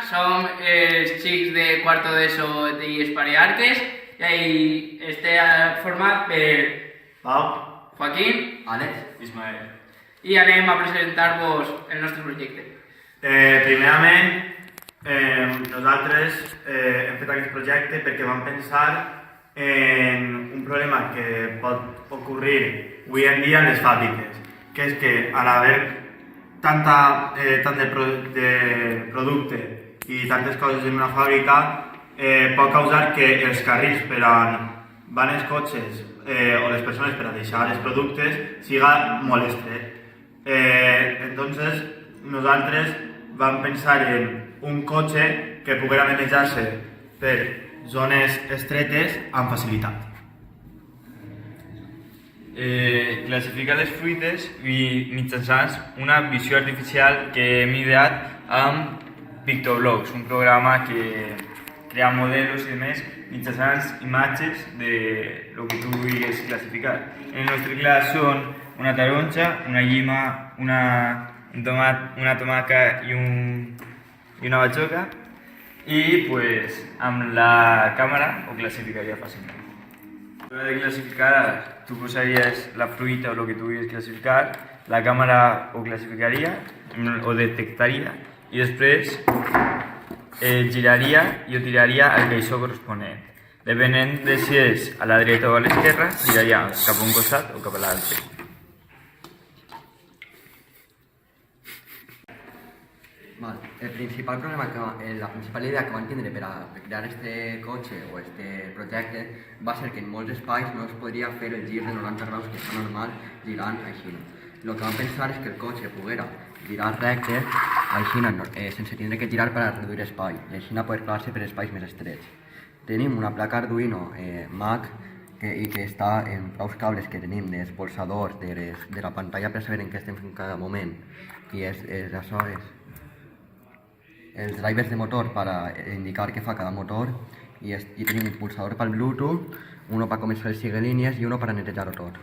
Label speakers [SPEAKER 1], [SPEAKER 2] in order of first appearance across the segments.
[SPEAKER 1] som els xics de quarto d'ESO d'Illes Palearques i este format per
[SPEAKER 2] Pau,
[SPEAKER 1] Joaquín,
[SPEAKER 3] Àlex,
[SPEAKER 2] Ismael.
[SPEAKER 1] i anem a presentar-vos el nostre projecte.
[SPEAKER 2] Primerament, nosaltres hem fet aquest projecte perquè vam pensar en un problema que pot ocorrir avui en dia en les fàbriques, que és que a l'haver tant de producte i tantes coses en una fàbrica pot causar que els carrils per on van els cotxes o les persones per a deixar els productes siga molt estret. Entonces nosaltres vam pensar en un cotxe que poguera manejar-se per zones estretes amb facilitat.
[SPEAKER 3] Classificar les fruites mitjançant una visió artificial que hem ideat amb Pictoblox, un programa que crea modelos i demés mitjançant imatges de lo que tu vulguis classificar. En el nostre cas són una taronja, una llima, una tomaca i una batxoca, i pues, amb la càmera ho classificaria fàcilment. A l'hora de classificar, tu posaries la fruita o el que tu vulguis classificar, la càmera ho classificaria o detectaria i després giraria i ho tiraria al caixó corresponent. Depenent de si és a la dreta o a l'esquerra, giraria cap a un costat o cap a l'altre.
[SPEAKER 4] La principal idea que van tindre per a crear este cotxe o este projecte va ser que en molts espais no es podria fer el gir de 90 graus que fa normal girant així. El que van pensar és que el cotxe poguera girar recte així sense tindre que girar per a reduir espai i així poder clavar-se per espais més estrets. Tenim una placa Arduino Mac i que està en prou cables que tenim dels polsadors de la pantalla per saber en què estem fent cada moment i això és els drivers de motor per indicar què fa cada motor i tenim un pulsador pel Bluetooth, uno per començar les sigelínies i uno per netejar-ho tot.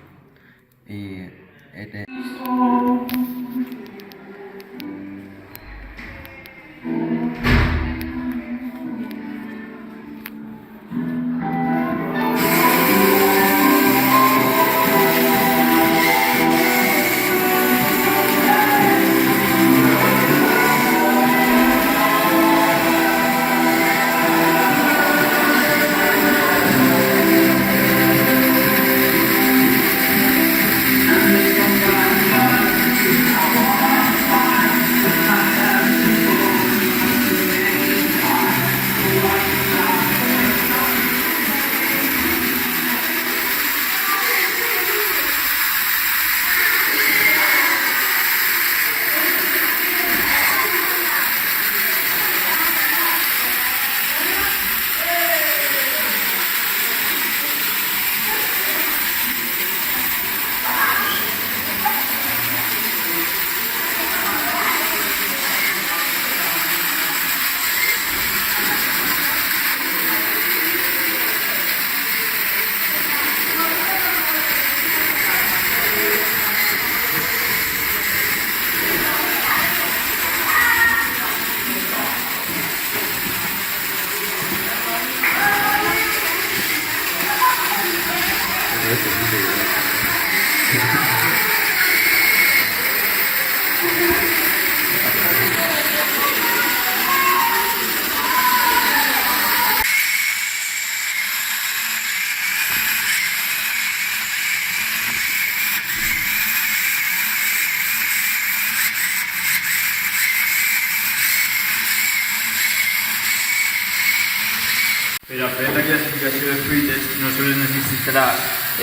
[SPEAKER 3] Per a fer la classificació de fruites no només necessitarà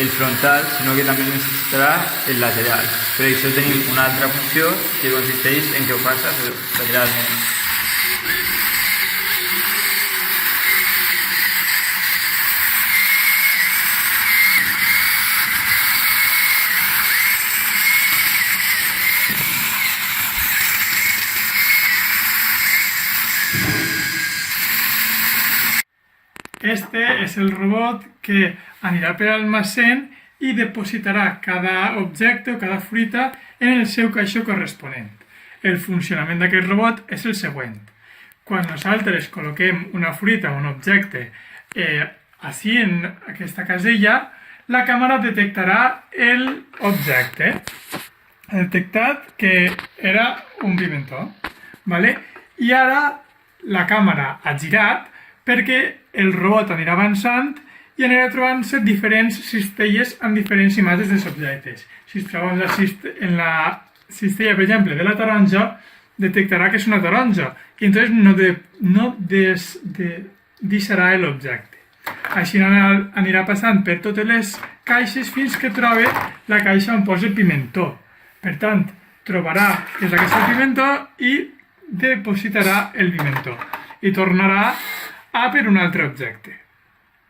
[SPEAKER 3] el frontal, sinó que també necessitarà el lateral. Per això tenim una altra funció que consisteix en que ho passes lateralment.
[SPEAKER 5] Este és el robot que anirà per l'almacén i depositarà cada objecte o cada fruita en el seu caixó corresponent. El funcionament d'aquest robot és el següent. quan nosaltres col·loquem una fruita o un objecte així en aquesta casella, la càmera detectarà l'objecte. Ha detectat que era un pimentó. ¿Vale? I ara la càmera ha girat perquè el robot anirà avançant i anirà trobant-se diferents cistelles amb diferents imatges dels objectes. Si es troba en la cistella, per exemple, de la taronja, detectarà que és una taronja i entonces no deixarà l'objecte. Així anirà passant per totes les caixes fins que trobi la caixa on posa pimentó. Per tant, trobarà que és aquesta pimentó i depositarà el pimentó i tornarà a per un altre objecte.